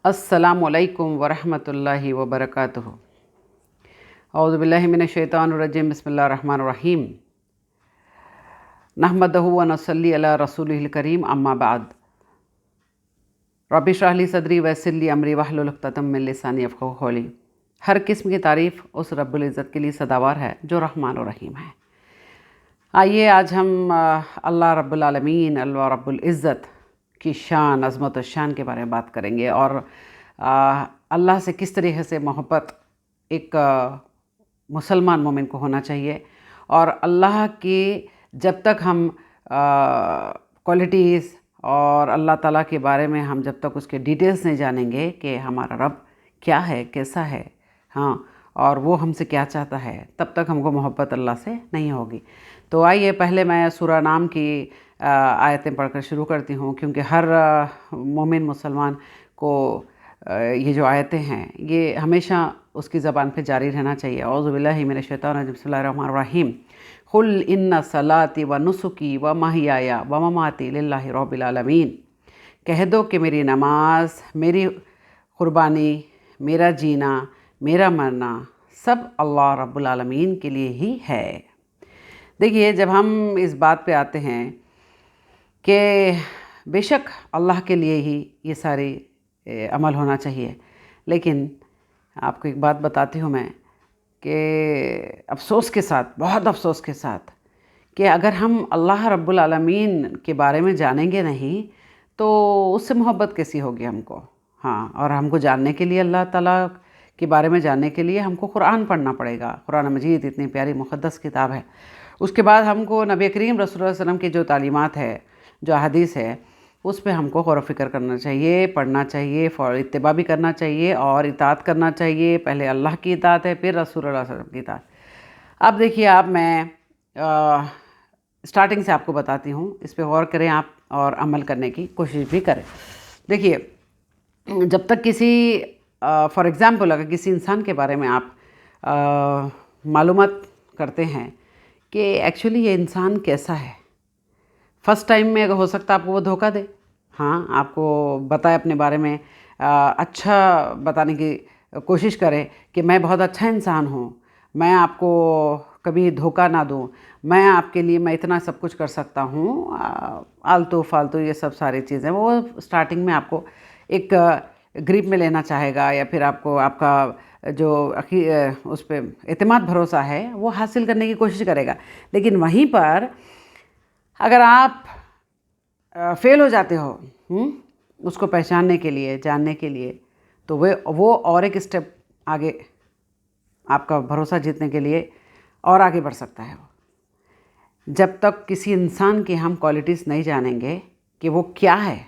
अस्सलामु अलैकुम वरहमतुल्लाहि वबरकातुहू। औज़ु बिल्लाहि मिनश शैतानिर रजीम। बिस्मिल्लाहिर रहमानिर रहीम। नहमदहु व नसल्ली अला रसूलिहिल करीम, अम्मा बाद। रब्बि इश्रह ली सदरी वयस्सिर ली अमरी वहलुल उक़दतम मिन लिसानी यफ़क़हू क़ौली। हर किस्म की तारीफ़ उस रब्बुल इज़्ज़त के लिए सदावार है जो रहमान और रहीम है। आइए आज हम अल्लाह रब्बुल आलमीन, अल्लाह रब्बुल इज़्ज़त की शान, अज़मत और शान के बारे में बात करेंगे और अल्लाह से किस तरीके से मोहब्बत एक मुसलमान मोमिन को होना चाहिए। और अल्लाह की जब तक हम क्वालिटीज़ और अल्लाह ताला के बारे में हम जब तक उसके डिटेल्स नहीं जानेंगे कि हमारा रब क्या है, कैसा है, हाँ, और वो हमसे क्या चाहता है, तब तक हमको मोहब्बत अल्लाह से नहीं होगी। तो आइए पहले मैं सूरा नाम की आयतें पढ़कर शुरू करती हूँ, क्योंकि हर मोमिन मुसलमान को ये जो आयतें हैं ये हमेशा उसकी ज़बान पे जारी रहना चाहिए। औज़ु बिल्लाहि मिनश शैतानिर रजीम। बिस्मिल्लाहिर रहमानिर रहीम। कुल इन्ना सलाती व नुसुकी व महियाया व ममाती लिल्लाहि रब्बिल आलमीन। कह दो कि मेरी नमाज, मेरी क़ुरबानी, मेरा जीना, मेरा मरना सब अल्लाह रब्बुल आलमीन के लिए ही है। देखिए, जब हम इस बात पे आते हैं कि बेशक अल्लाह के लिए ही ये सारी अमल होना चाहिए, लेकिन आपको एक बात बताती हूँ मैं कि अफ़सोस के साथ, बहुत अफ़सोस के साथ, कि अगर हम अल्लाह रब्बुल आलमीन के बारे में जानेंगे नहीं तो उससे मोहब्बत कैसी होगी हमको। हाँ, और हमको जानने के लिए, अल्लाह ताला के बारे में जानने के लिए हमको कुरान पढ़ना पड़ेगा। कुरान मजीद इतनी प्यारी मुक़द्दस किताब है। उसके बाद हमको नबी करीम रसूलुल्लाह सल्लल्लाहु अलैहि वसल्लम की जो तालीमात है, जो हदीस है, उस पे हमको गौर फ़िक्र करना चाहिए, पढ़ना चाहिए, इत्तिबा भी करना चाहिए और इताअत करना चाहिए। पहले अल्लाह की इताअत है, फिर रसूलुल्लाह सल्लल्लाहु अलैहि वसल्लम की इताअत। अब देखिए, आप मैं स्टार्टिंग से आपको बताती हूँ, इस पे गौर करें आप और अमल करने की कोशिश भी करें। देखिए, जब तक किसी फॉर एग्ज़ाम्पल अगर किसी इंसान के बारे में आप मालूमात करते हैं कि एक्चुअली ये इंसान कैसा है, फ़र्स्ट टाइम में अगर हो सकता है आपको वो धोखा दे, हाँ, आपको बताए अपने बारे में अच्छा बताने की कोशिश करे कि मैं बहुत अच्छा इंसान हूँ, मैं आपको कभी धोखा ना दूँ, मैं आपके लिए मैं इतना सब कुछ कर सकता हूँ, आलतू फालतू ये सब सारी चीज़ें वो स्टार्टिंग में आपको एक ग्रिप में लेना चाहेगा, या फिर आपको आपका जो उस पर एतमाद भरोसा है वो हासिल करने की कोशिश करेगा। लेकिन वहीं पर अगर आप फेल हो जाते हो उसको पहचानने के लिए, जानने के लिए, तो वो और एक स्टेप आगे आपका भरोसा जीतने के लिए और आगे बढ़ सकता है। जब तक किसी इंसान की हम क्वालिटीज़ नहीं जानेंगे कि वो क्या है,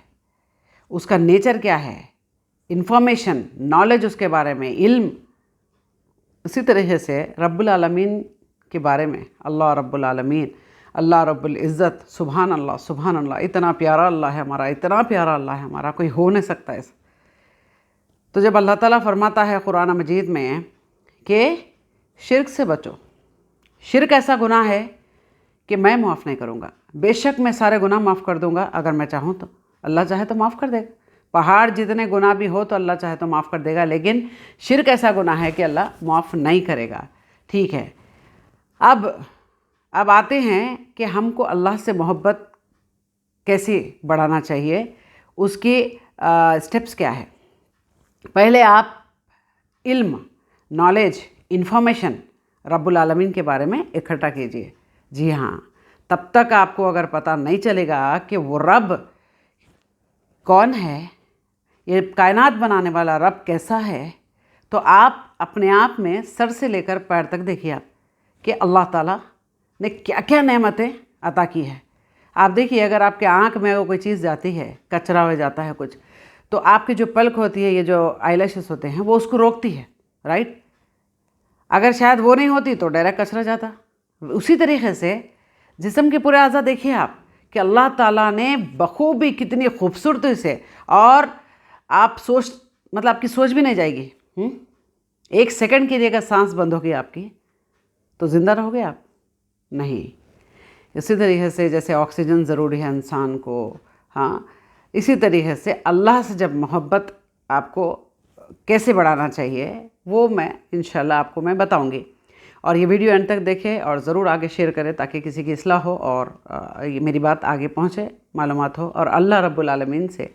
उसका नेचर क्या है, इन्फॉर्मेशन, नॉलेज उसके बारे में, इल्म, उसी तरीके से रब्बुल आलमीन के बारे में, अल्लाह रब्बुल आलमीन, अल्लाह रब्बुल इज़्ज़त, सुभान अल्लाह, इतना प्यारा अल्लाह है हमारा, इतना प्यारा अल्लाह है हमारा, कोई हो नहीं सकता ऐसा। तो जब अल्लाह ताला फरमाता है कुरान मजीद में कि शिर्क से बचो, शिर्क ऐसा गुनाह है कि मैं माफ़ नहीं करूँगा। बेशक मैं सारे गुनाह माफ़ कर दूँगा अगर मैं चाहूँ तो, अल्लाह चाहे तो माफ़ कर देगा। पहाड़ जितने गुनाह भी हो तो अल्लाह चाहे तो माफ़ कर देगा, लेकिन शिर्क ऐसा गुनाह है कि अल्लाह माफ़ नहीं करेगा। ठीक है, अब आते हैं कि हमको अल्लाह से मोहब्बत कैसे बढ़ाना चाहिए, उसकी स्टेप्स क्या है। पहले आप इल्म, नॉलेज, इन्फॉर्मेशन रब्बुल आलमीन के बारे में इकट्ठा कीजिए। जी हाँ, तब तक आपको अगर पता नहीं चलेगा कि वो रब कौन है, ये कायनात बनाने वाला रब कैसा है, तो आप अपने आप में सर से लेकर पैर तक देखिए आप कि अल्लाह ताला ने क्या क्या नेमतें अता की है। आप देखिए, अगर आपके आँख में कोई चीज़ जाती है, कचरा हो जाता है कुछ, तो आपकी जो पलक होती है, ये जो आईलैशेस होते हैं, वो उसको रोकती है, राइट। अगर शायद वो नहीं होती तो डायरेक्ट कचरा जाता। उसी तरीके से जिस्म के पूरे आज़ा देखिए आप कि अल्लाह ताला ने बखूबी कितनी खूबसूरती से, और आप मतलब आपकी सोच भी नहीं जाएगी, एक सेकंड के लिए अगर सांस बंद होगी आपकी तो ज़िंदा रहोगे आप? नहीं। इसी तरीके से जैसे ऑक्सीजन ज़रूरी है इंसान को, हाँ, इसी तरीके से अल्लाह से जब मोहब्बत آپ کو کیسے بڑھانا چاہیے وہ میں انشاءاللہ آپ کو میں بتاؤں گی. اور یہ ویڈیو اینڈ تک دیکھیں اور ضرور آگے شیئر کریں تاکہ کسی کی اصلاح ہو اور یہ میری بات آگے پہنچے، معلومات ہو اور اللہ رب العالمین سے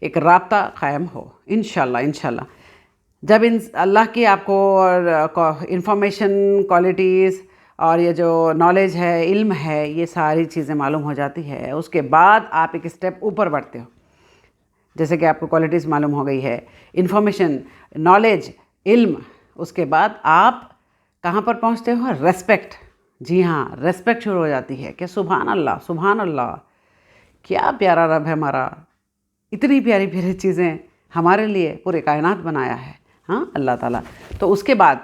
ایک رابطہ قائم ہو انشاءاللہ. جب اللہ کی آپ کو انفارمیشن کوالٹیز اور یہ جو نالج ہے، علم ہے، یہ ساری چیزیں معلوم ہو جاتی ہے، اس کے بعد آپ ایک اسٹیپ اوپر بڑھتے ہو. جیسے کہ آپ کو کوالٹیز معلوم ہو گئی ہے، انفارمیشن، نالج، علم، اس کے بعد آپ کہاں پر پہنچتے ہو؟ ریسپیکٹ. جی ہاں، ریسپیکٹ شروع ہو جاتی ہے کہ سبحان اللہ، کیا پیارا رب ہے ہمارا، اتنی پیاری پیاری چیزیں ہمارے لیے پورے کائنات بنایا ہے، ہاں اللہ تعالیٰ. تو اس کے بعد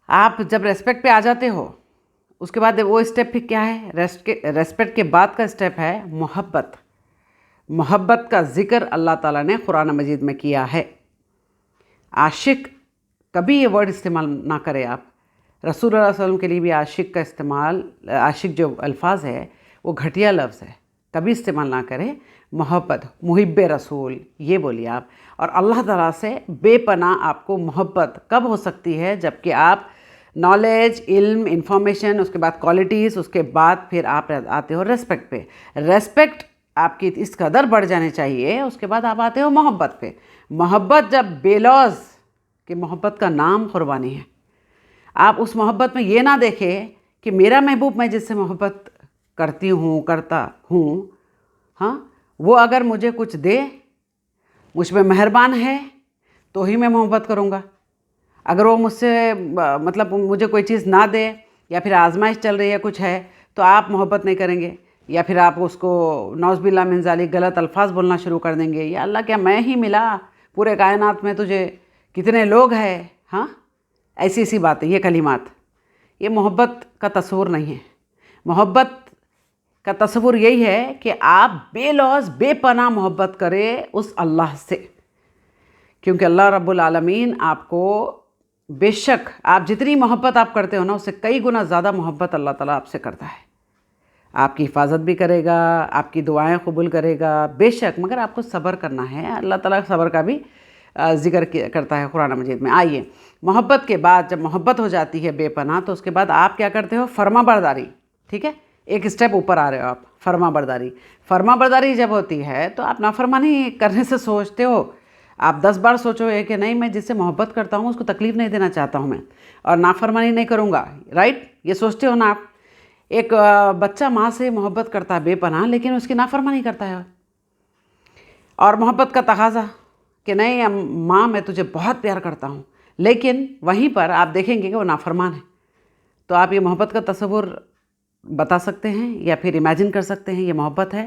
آپ جب ریسپیکٹ پہ آ جاتے ہو، اس کے بعد وہ اسٹیپ پھر کیا ہے؟ ریسپیکٹ کے بعد کا اسٹیپ ہے محبت. محبت کا ذکر اللہ تعالیٰ نے قرآن مجید میں کیا ہے. عاشق، کبھی یہ ورڈ استعمال نہ کرے آپ. رسول اللہ صلی اللہ علیہ وسلم کے لیے بھی عاشق کا استعمال، عاشق جو الفاظ ہے وہ گھٹیا لفظ ہے، کبھی استعمال نہ کرے. محبت، محب رسول، یہ بولیے آپ. اور اللہ تعالیٰ سے بے پناہ آپ کو محبت کب ہو سکتی ہے؟ جب کہ آپ نالج، علم، انفارمیشن، اس کے بعد کوالٹیز، اس کے بعد پھر آپ آتے ہو ریسپیکٹ پہ. ریسپیکٹ آپ کی اس قدر بڑھ جانے چاہیے، اس کے بعد آپ آتے ہو محبت پہ. محبت جب بے لوز کہ محبت کا نام قربانی ہے. آپ اس محبت میں یہ نہ دیکھیں کہ میرا محبوب، میں جس سے محبت کرتا ہوں، ہاں وہ اگر مجھے کچھ دے، مجھ پہ مہربان ہے تو ہی میں محبت کروں گا. اگر وہ مجھ سے مطلب مجھے کوئی چیز نہ دے یا پھر آزمائش چل رہی ہے، کچھ ہے، تو آپ محبت نہیں کریں گے، یا پھر آپ اس کو نعوذ باللہ من ذالک غلط الفاظ بولنا شروع کر دیں گے. یا اللہ، کیا میں ہی ملا پورے کائنات میں تجھے؟ کتنے لوگ ہیں؟ ہاں، ایسی باتیں، یہ کلمات، یہ محبت کا تصور نہیں ہے. محبت کا تصور یہی ہے کہ آپ بے لوز، بے پناہ محبت کرے اس اللہ سے. کیونکہ اللہ رب العالمین آپ کو، بے شک آپ جتنی محبت آپ کرتے ہو نا، اس سے کئی گنا زیادہ محبت اللہ تعالیٰ آپ سے کرتا ہے. آپ کی حفاظت بھی کرے گا، آپ کی دعائیں قبول کرے گا، بے شک. مگر آپ کو صبر کرنا ہے. اللہ تعالیٰ صبر کا بھی ذکر کرتا ہے قرآن مجید میں. آئیے، محبت کے بعد جب محبت ہو جاتی ہے بے پناہ، تو اس کے بعد آپ کیا کرتے ہو؟ فرما برداری. ٹھیک ہے، ایک اسٹیپ اوپر آ رہے ہو آپ. فرما برداری. فرما برداری جب ہوتی ہے تو آپ نافرمانی کرنے سے سوچتے ہو. آپ 10 بار سوچو کہ نہیں، میں جس سے محبت کرتا ہوں اس کو تکلیف نہیں دینا چاہتا ہوں میں، اور نافرمانی نہیں کروں گا. رائٹ، یہ سوچتے ہو نا آپ. ایک بچہ ماں سے محبت کرتا ہے بے پناہ، لیکن اس کی نافرمانی کرتا ہے. اور محبت کا تقاضا کہ نہیں ماں، میں تجھے بہت پیار کرتا ہوں، لیکن وہیں پر آپ دیکھیں گے کہ وہ نافرمان ہے. تو آپ یہ محبت کا تصور بتا سکتے ہیں یا پھر امیجن کر سکتے ہیں یہ محبت ہے؟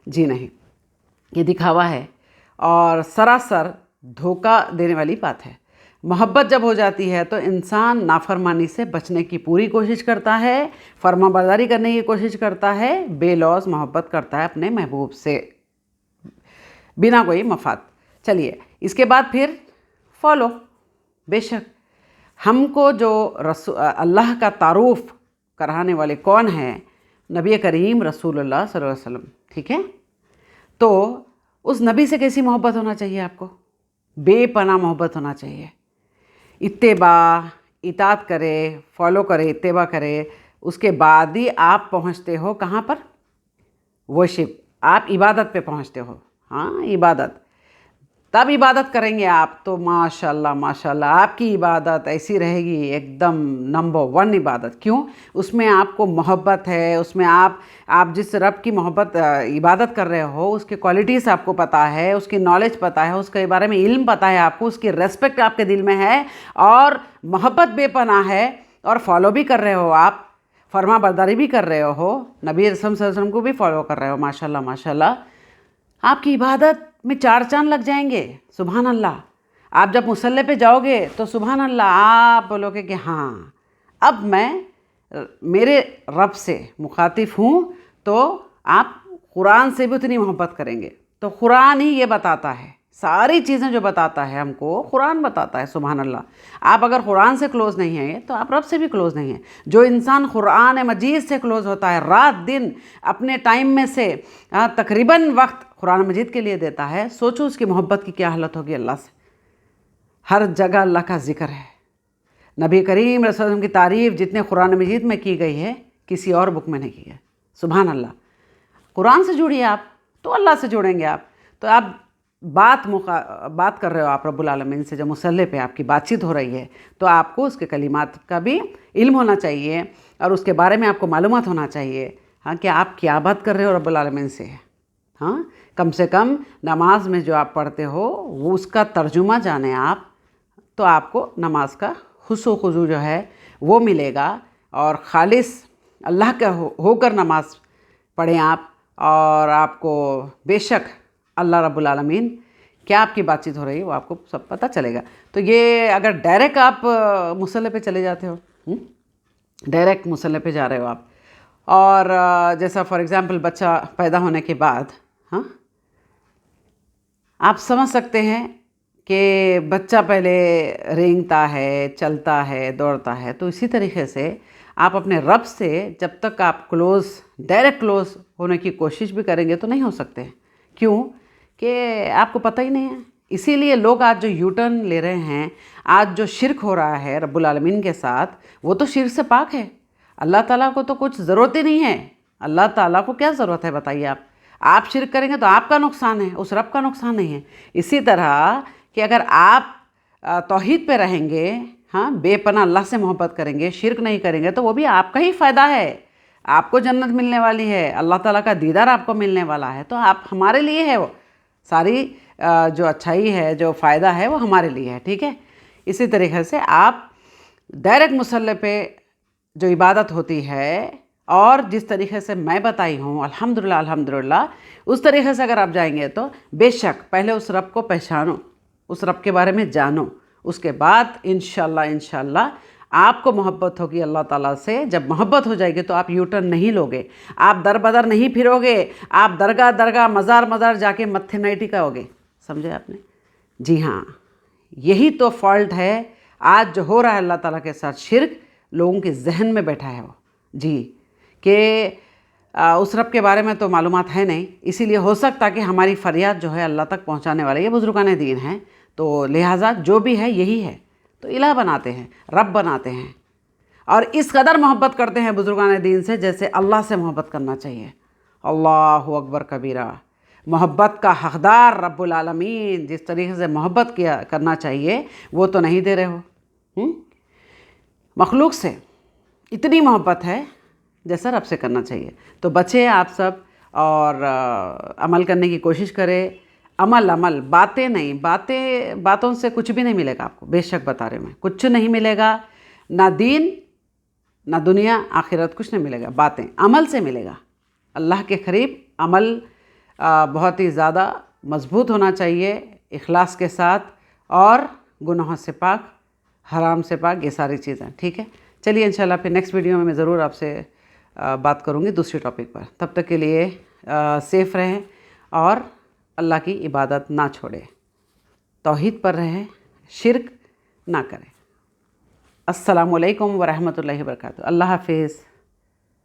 جی نہیں، یہ دکھاوا ہے اور سراسر دھوکہ دینے والی بات ہے. محبت جب ہو جاتی ہے تو انسان نافرمانی سے بچنے کی پوری کوشش کرتا ہے، فرما برداری کرنے کی کوشش کرتا ہے، بے لوز محبت کرتا ہے اپنے محبوب سے بنا کوئی مفاد. چلیے، اس کے بعد پھر فالو. بے شک ہم کو جو اللہ کا تعارف کرانے والے کون ہیں؟ نبی کریم رسول اللہ صلی اللہ علیہ وسلم. ٹھیک ہے، تو اس نبی سے کیسی محبت ہونا چاہیے آپ کو؟ بے پناہ محبت ہونا چاہیے. اتباع، اطاعت کرے، فالو کرے، اتباع کرے. اس کے بعد ہی آپ پہنچتے ہو کہاں پر؟ ورشپ. آپ عبادت پہ پہنچتے ہو. ہاں، عبادت. تب عبادت کریں گے آپ تو ماشاءاللہ ماشاءاللہ آپ کی عبادت ایسی رہے گی، ایک دم نمبر 1 عبادت. کیوں؟ اس میں آپ کو محبت ہے، اس میں آپ جس رب کی محبت عبادت کر رہے ہو، اس کی کوالٹیز آپ کو پتہ ہے، اس کی نالج پتہ ہے، اس کے بارے میں علم پتہ ہے آپ کو، اس کی ریسپیکٹ آپ کے دل میں ہے، اور محبت بے پناہ ہے، اور فالو بھی کر رہے ہو آپ، فرما برداری بھی کر رہے ہو، نبی رسول صلی اللہ علیہ وسلم کو بھی فالو کر رہے ہو. ماشاءاللہ ماشاءاللہ آپ کی عبادت میں 4 چاند لگ جائیں گے. سبحان اللہ. آپ جب مصلی پہ جاؤ گے تو سبحان اللہ آپ بولو گے کہ ہاں، اب میں میرے رب سے مخاطب ہوں. تو آپ قرآن سے بھی اتنی محبت کریں گے. تو قرآن ہی یہ بتاتا ہے، सारी चीज़ें जो बताता है हमको कुरान बताता है। सुभान अल्लाह। आप अगर कुरान से क्लोज़ नहीं हैं तो आप रब से भी क्लोज़ नहीं हैं। जो इंसान कुरान मजीद से क्लोज़ होता है, रात दिन अपने टाइम में से तकरीबन वक्त कुरान मजीद के लिए देता है, सोचो उसकी मोहब्बत की क्या हालत होगी अल्लाह से। हर जगह अल्लाह का ज़िक्र है। नबी करीम रसूल सल्लल्लाहु अलैहि वसल्लम की तारीफ़ जितने कुरान मजीद में की गई है किसी और बुक में नहीं की है। सुभान अल्लाह। कुरान से जुड़िए आप तो अल्लाह से जुड़ेंगे आप। तो आप बात कर रहे हो आप रब्बुल आलमीन से, जब मुसल्ले पे आपकी बातचीत हो रही है तो आपको उसके कलिमात का भी इल्म होना चाहिए और उसके बारे में आपको मालूमात होना चाहिए। हाँ, कि आप क्या बात कर रहे हो रब्बुल आलमीन से। हाँ, कम से कम नमाज में जो आप पढ़ते हो वो उसका तर्जुमा जाने आप, तो आपको नमाज का खुशू खुजू जो है वो मिलेगा और ख़ालिस अल्लाह का होकर नमाज पढ़ें आप, और आपको बेशक अल्लाह रब्बुल आलमीन क्या आपकी बातचीत हो रही है वो आपको सब पता चलेगा। तो ये अगर डायरेक्ट आप मुसल्ले पे चले जाते हो, डायरेक्ट मुसल्ले पे जा रहे हो आप, और जैसा फॉर एग्ज़ाम्पल बच्चा पैदा होने के बाद, हाँ, आप समझ सकते हैं कि बच्चा पहले रेंगता है, चलता है, दौड़ता है, तो इसी तरीके से आप अपने रब से जब तक आप डायरेक्ट क्लोज़ होने की कोशिश भी करेंगे तो नहीं हो सकते। क्यों? कि आपको पता ही नहीं है। इसीलिए लोग आज जो यू टर्न ले रहे हैं, आज जो शिरक हो रहा है रब्बुल आलमीन के साथ, वो तो शिरक से पाक है। अल्लाह ताला को तो कुछ ज़रूरत ही नहीं है। अल्लाह ताला को क्या ज़रूरत है बताइए आप शिरक करेंगे तो आपका नुकसान है, उस रब का नुकसान नहीं है। इसी तरह कि अगर आप तौहीद पे रहेंगे, हाँ, बेपनाह अल्लाह से मोहब्बत करेंगे, शिरक नहीं करेंगे, तो वो भी आपका ही फ़ायदा है। आपको जन्नत मिलने वाली है, अल्लाह ताला का दीदार आपको मिलने वाला है। तो आप हमारे लिए है, वो सारी जो अच्छाई है, जो फ़ायदा है वो हमारे लिए है। ठीक है। इसी तरीके से आप डायरेक्ट मुसल्ले पे जो इबादत होती है और जिस तरीके से मैं बताई हूँ अल्हम्दुलिल्लाह अल्हम्दुलिल्लाह, उस तरीके से अगर आप जाएंगे तो बेशक पहले उस रब को पहचानो, उस रब के बारे में जानो, उसके बाद इंशाअल्लाह आपको मोहब्बत होगी अल्लाह ताला से। जब मोहब्बत हो जाएगी तो आप यू टर्न नहीं लोगे, आप दर बदर नहीं फिरोगे, आप दरगाह मज़ार जाके मत्थे नहीं टिकाओगे। समझे आपने? जी हाँ, यही तो फॉल्ट है आज जो हो रहा है अल्लाह ताला के साथ। शिरक लोगों के जहन में बैठा है वो, जी, कि उस रब के बारे में तो मालूमात है नहीं, इसीलिए हो सकता कि हमारी फरियाद जो है अल्लाह तक पहुंचाने वाले ये बुजुर्गान दीन हैं। तो लिहाजा जो भी है यही है, तो इलाह बनाते हैं, रब बनाते हैं, और इस कदर मोहब्बत करते हैं बुजुर्गान दीन से जैसे अल्लाह से मोहब्बत करना चाहिए। अल्लाहु अकबर कबीरा। मोहब्बत का हक़दार रब्बुल आलमीन जिस तरीके से मोहब्बत करना चाहिए वो तो नहीं दे रहे हो। मखलूक से इतनी मोहब्बत है जैसा रब से करना चाहिए। तो बचे आप सब और अमल करने की कोशिश करें। अमल बातें नहीं, बातों से कुछ भी नहीं मिलेगा आपको, बेशक बता रहे मैं, कुछ नहीं मिलेगा, ना दीन ना दुनिया आखिरत, कुछ नहीं मिलेगा। बातें अमल से मिलेगा। अल्लाह के करीब अमल बहुत ही ज़्यादा मजबूत होना चाहिए, इखलास के साथ, और गुनाहों से पाक, हराम से पाक, ये सारी चीज़ें। ठीक है। चलिए इंशाल्लाह फिर नेक्स्ट वीडियो में मैं ज़रूर आपसे बात करूँगी दूसरे टॉपिक पर। तब तक के लिए सेफ़ रहें और अल्लाह की इबादत ना छोड़ें, तौहीद पर रहें, शिरक ना करें। अस्सलामु अलैकुम व रहमतुल्लाहि व बरकातुहू। अल्लाह हाफ़िज़।